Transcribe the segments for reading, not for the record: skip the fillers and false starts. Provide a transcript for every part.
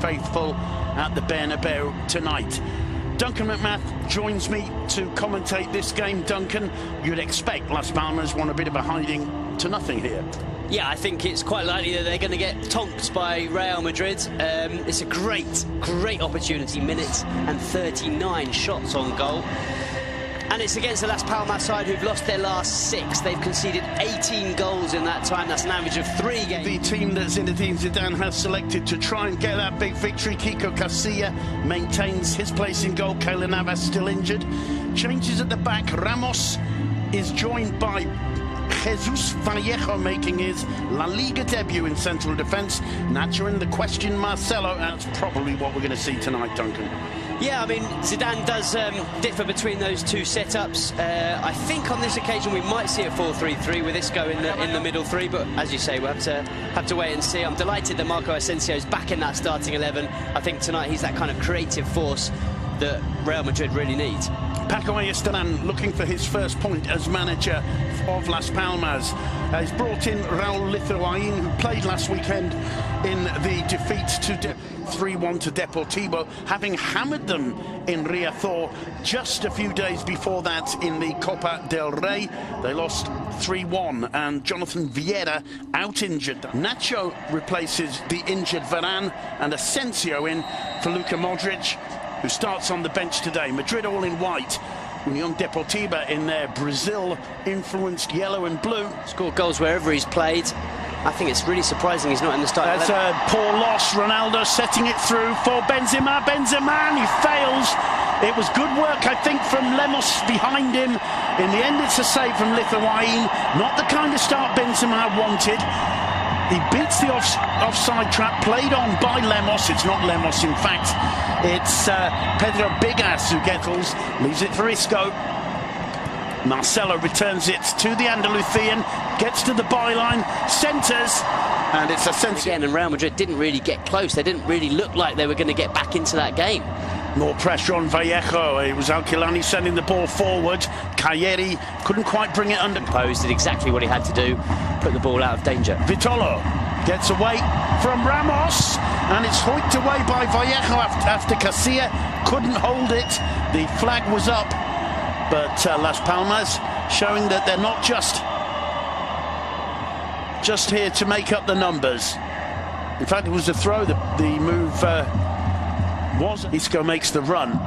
faithful at the Bernabeu tonight. Duncan McMath joins me to commentate this game. Duncan, you'd expect Las Palmas want a bit of a hiding to nothing here. Yeah, I think it's quite likely that they're going to get tonked by Real Madrid. It's a great opportunity. Minutes and 39 shots on goal. And it's against the Las Palmas side who've lost their last 6. They've conceded 18 goals in that time. That's an average of 3 games. The team that Zinedine Zidane has selected to try and get that big victory. Kiko Casilla maintains his place in goal. Keylor Navas still injured. Changes at the back. Ramos is joined by Jesus Vallejo making his La Liga debut in central defence. Nacho in the question, Marcelo. That's probably what we're going to see tonight, Duncan. Yeah, I mean, Zidane does differ between those two setups. I think on this occasion we might see a 4-3-3 with Isco in the middle three, but as you say, we'll have to wait and see. I'm delighted that Marco Asensio's back in that starting 11. I think tonight he's that kind of creative force that Real Madrid really needs. Paco Ayestarán looking for his first point as manager of Las Palmas. He's brought in Raúl Lithuain, who played last weekend in the defeat to 3-1 to Deportivo, having hammered them in Riazor just a few days before that in the Copa del Rey. They lost 3-1, and Jonathan Vieira out injured. Nacho replaces the injured Varane, and Asensio in for Luka Modric, who starts on the bench today. Madrid all in white. Unión Deportiva in their Brazil-influenced yellow and blue. Scored goals wherever he's played. I think it's really surprising he's not in the starting. That's a poor loss. Ronaldo setting it through for Benzema. Benzema, he fails. It was good work, I think, from Lemos behind him. In the end, it's a save from Lithuain. Not the kind of start Benzema wanted. He beats the offside trap played on by Lemos. It's not Lemos, in fact. It's Pedro Bigas who leaves it for Isco. Marcelo returns it to the Andalusian, gets to the byline, centres, and it's Asensio. Again, and Real Madrid didn't really get close. They didn't really look like they were going to get back into that game. More pressure on Vallejo. It was Alquilani sending the ball forward. Cayeri couldn't quite bring it under. Posed, did exactly what he had to do, put the ball out of danger. Vitolo gets away from Ramos, and it's hoiked away by Vallejo after Casilla couldn't hold it. The flag was up, but Las Palmas showing that they're not just here to make up the numbers. In fact, it was a throw. The move was. Isco makes the run.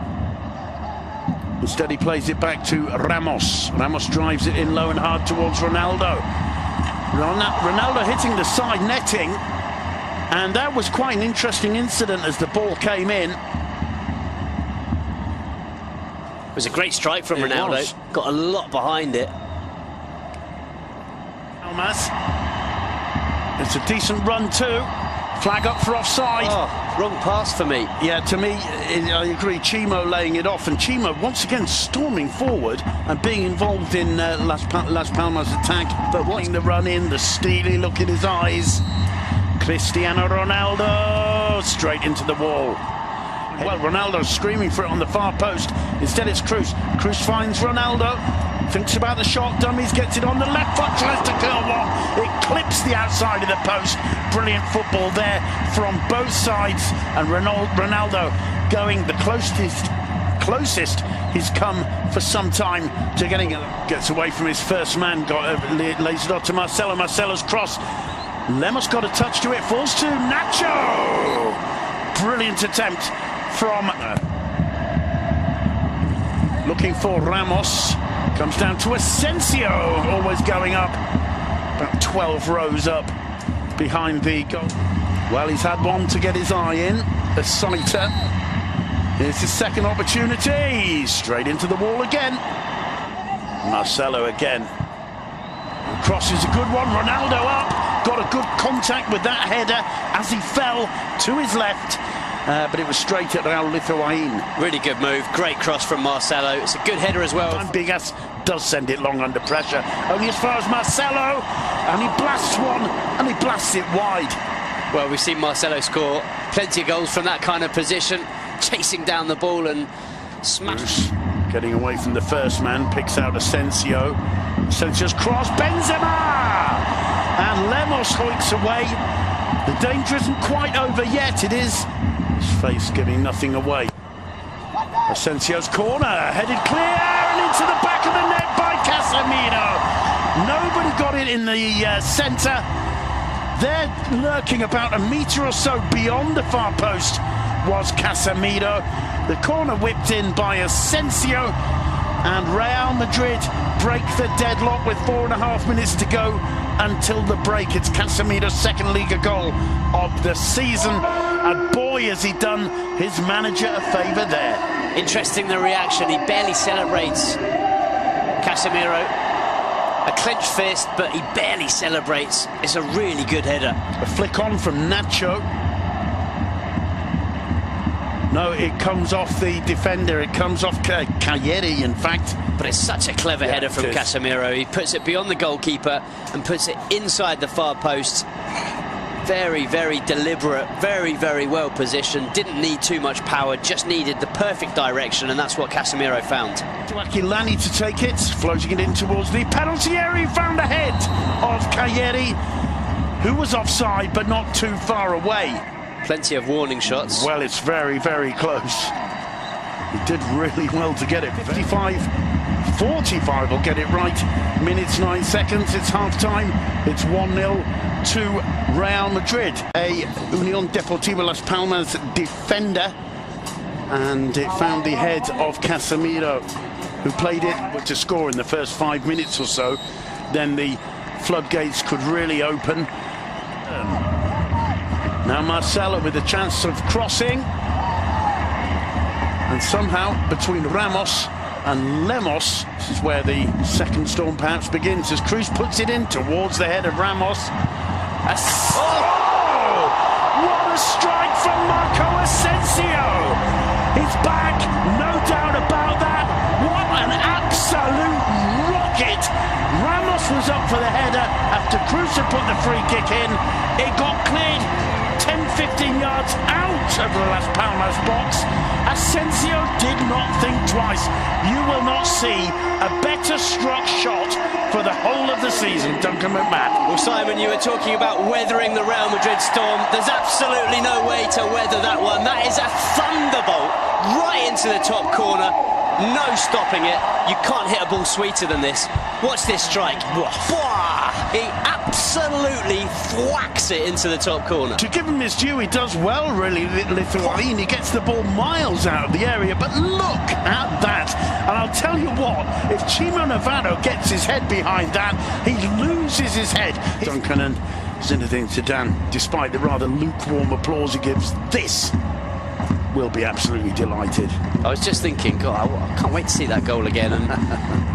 Instead, he plays it back to Ramos. Ramos drives it in low and hard towards Ronaldo. Ronaldo hitting the side netting, and that was quite an interesting incident as the ball came in. It was a great strike from Ronaldo. Got a lot behind it. Palmas. It's a decent run too. Flag up for offside. Oh, wrong pass for me. Yeah, to me, I agree. Chimo laying it off, and Chimo once again storming forward and being involved in Las Palmas' attack. But watching the run in, the steely look in his eyes. Cristiano Ronaldo straight into the wall. Well, Ronaldo's screaming for it on the far post. Instead, it's Cruz. Cruz finds Ronaldo. Thinks about the shot, dummies, gets it on the left foot, tries to curl one. It clips the outside of the post. Brilliant football there from both sides. And Ronaldo going the closest he's come for some time to getting it. Gets away from his first man, lays it off to Marcelo. Marcelo's cross. Lemos got a touch to it, falls to Nacho. Brilliant attempt from... looking for Ramos. Comes down to Asensio, always going up. About 12 rows up behind the goal. Well, he's had one to get his eye in. A sighter. Here's his second opportunity. Straight into the wall again. Marcelo again. Cross is a good one. Ronaldo up. Got a good contact with that header as he fell to his left. But it was straight at Raúl Lithuain. Really good move. Great cross from Marcelo. It's a good header as well. Bigas does send it long under pressure. Only as far as Marcelo. And he blasts one, and he blasts it wide. Well, we've seen Marcelo score plenty of goals from that kind of position. Chasing down the ball and smash. Getting away from the first man. Picks out Asensio. Asensio's cross. Benzema! And Lemos hoiks away The danger isn't quite over yet. It is. His face giving nothing away. Asensio's corner, headed clear and into the back of the net by Casemiro. Nobody got it in the centre. There, lurking about a metre or so beyond the far post, was Casemiro. The corner whipped in by Asensio, and Real Madrid break the deadlock with 4.5 minutes to go until the break. It's Casemiro's second Liga goal of the season, and boy has he done his manager a favour there. Interesting, the reaction. He barely celebrates. Casemiro, a clenched fist, but he barely celebrates. It's a really good header. A flick on from Nacho. No, it comes off the defender. It comes off Cagliari, in fact. But it's such a clever header from Casemiro. He puts it beyond the goalkeeper and puts it inside the far post. Very, very deliberate, very, very well positioned. Didn't need too much power, just needed the perfect direction, and that's what Casemiro found. Aquilani to take it, floating it in towards the penalty area. He found the head of Cagliari, who was offside but not too far away. Plenty of warning shots. Well, it's very, very close. He did really well to get it. 45 will get it right. Minutes 9 seconds. It's half-time. It's 1-0 to Real Madrid. A Unión Deportiva Las Palmas defender, and it found the head of Casemiro, who played it to score in the first 5 minutes or so. Then the floodgates could really open. Now Marcelo with a chance of crossing, and somehow between Ramos and Lemos, this is where the second storm perhaps begins, as Cruz puts it in towards the head of Ramos. Oh! What a strike from Marco Asensio! He's back, no doubt about that. What an absolute rocket! Ramos was up for the header after Cruz had put the free kick in. It got cleared 10-15 yards out of the Las Palmas box. Asensio did not think twice. You will not see a better struck shot for the whole of the season, Duncan McMahon. Well, Simon, you were talking about weathering the Real Madrid storm. There's absolutely no way to weather that one. That is a thunderbolt right into the top corner. No stopping it. You can't hit a ball sweeter than this. Watch this strike. He absolutely thwacks it into the top corner. To give him his due, he does well, really, Lithuanian. He gets the ball miles out of the area, but look at that. And I'll tell you what, if Chimo Navarro gets his head behind that, he loses his head. Duncan and Zinedine Zidane, despite the rather lukewarm applause he gives, this will be absolutely delighted. I was just thinking, God, I can't wait to see that goal again, and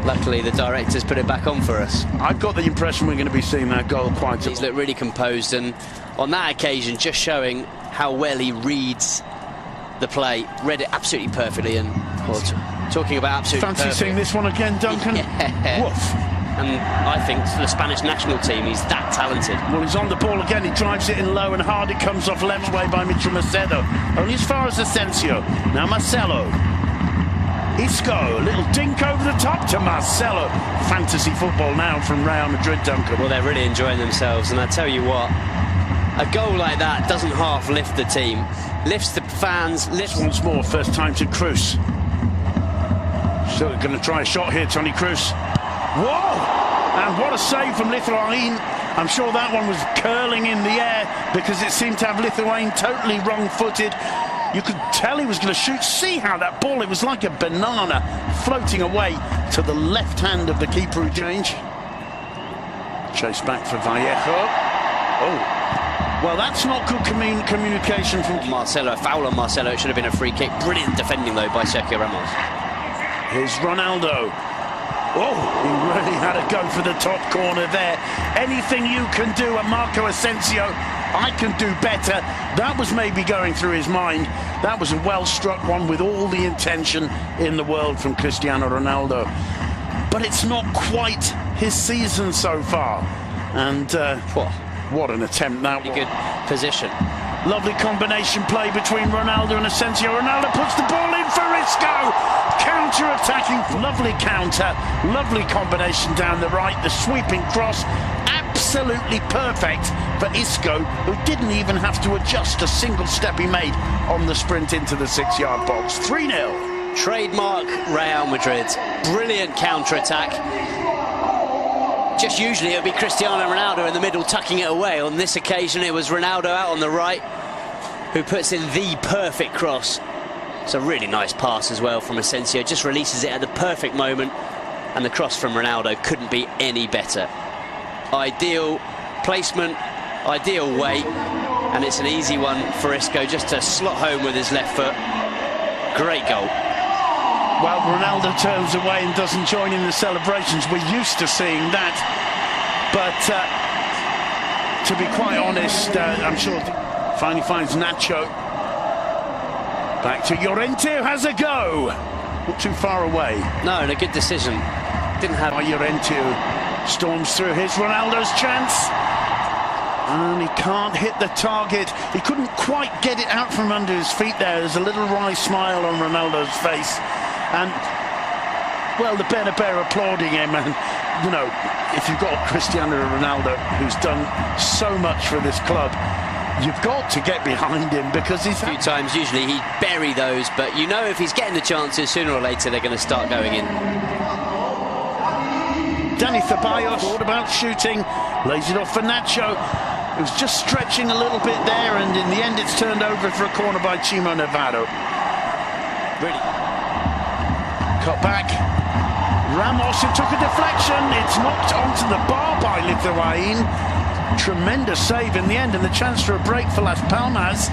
luckily the directors put it back on for us. I've got the impression we're going to be seeing that goal quite a lot. He's looked really composed, and on that occasion just showing how well he reads the play. Read it absolutely perfectly, and talking about absolutely fancy perfect. seeing this one again, Duncan? Yeah. Woof. And I think for the Spanish national team, he's that talented. Well, he's on the ball again. He drives it in low and hard. It comes off left way by Mitchell Macedo. Only as far as Asensio. Now Marcelo. Isco. Little dink over the top to Marcelo. Fantasy football now from Real Madrid, Duncan. Well, they're really enjoying themselves. And I tell you what, a goal like that doesn't half lift the team. Lifts the fans. Lifts once more. First time to Cruz. Still going to try a shot here, Toni Kroos. Whoa! And what a save from Lithuanian. I'm sure that one was curling in the air because it seemed to have Lithuanian totally wrong-footed. You could tell he was going to shoot. See how that ball, it was like a banana floating away to the left hand of the keeper who changed. Chase back for Vallejo. Oh. Well, that's not good communication from Marcelo. Foul on Marcelo. It should have been a free kick. Brilliant defending, though, by Sergio Ramos. Here's Ronaldo. Oh, he really had a go for the top corner there. Anything you can do at Marco Asensio, I can do better. That was maybe going through his mind. That was a well-struck one with all the intention in the world from Cristiano Ronaldo. But it's not quite his season so far. And what an attempt that was. Good position. Lovely combination play between Ronaldo and Asensio. Ronaldo puts the ball in for Isco. Counter-attacking, lovely counter, lovely combination down the right, the sweeping cross. absolutely perfect for Isco, who didn't even have to adjust a single step he made on the sprint into the 6-yard box. 3-0. Trademark Real Madrid. Brilliant counter-attack. Just usually it would be Cristiano Ronaldo in the middle tucking it away. On this occasion it was Ronaldo out on the right who puts in the perfect cross. It's a really nice pass as well from Asensio. Just releases it at the perfect moment, and the cross from Ronaldo couldn't be any better. Ideal placement, ideal weight, and it's an easy one for Isco just to slot home with his left foot. Great goal. Well, Ronaldo turns away and doesn't join in the celebrations. We're used to seeing that. But to be quite honest, I'm sure finally finds Nacho. Back to Llorente, who has a go. Not too far away. No, and a good decision. Didn't have... Llorente storms through his Ronaldo's chance. And he can't hit the target. He couldn't quite get it out from under his feet there. There's a little wry smile on Ronaldo's face. And, well, the Bernabeu applauding him. And, you know, if you've got Cristiano Ronaldo, who's done so much for this club, you've got to get behind him, because he's... A few times, usually he'd bury those, but you know if he's getting the chances, sooner or later they're going to start going in. Dani Ceballos thought about shooting, lays it off for Nacho. It was just stretching a little bit there, and in the end it's turned over for a corner by Chimo Navarro. Really. Cut back. Ramos, who took a deflection. It's knocked onto the bar by Lithuanian. Tremendous save in the end, and the chance for a break for Las Palmas.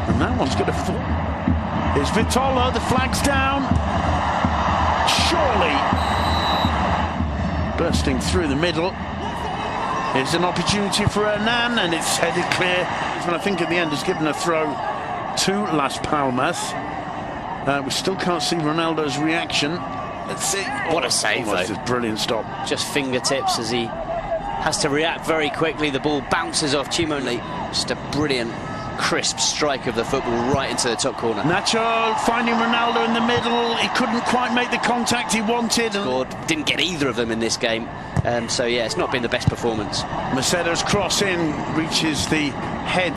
And that one's going to fall. Here's Vitola, the flag's down. Surely. Bursting through the middle. Here's an opportunity for Hernan, and it's headed clear. And I think at the end has given a throw to Las Palmas. We still can't see Ronaldo's reaction. Let's see. What a save, though. A brilliant stop. Just fingertips as he has to react very quickly. The ball bounces off Chimo. Just a brilliant, crisp strike of the football right into the top corner. Nacho finding Ronaldo in the middle. He couldn't quite make the contact he wanted. Scored. Didn't get either of them in this game. So, yeah, it's not been the best performance. Macedo's cross in reaches the head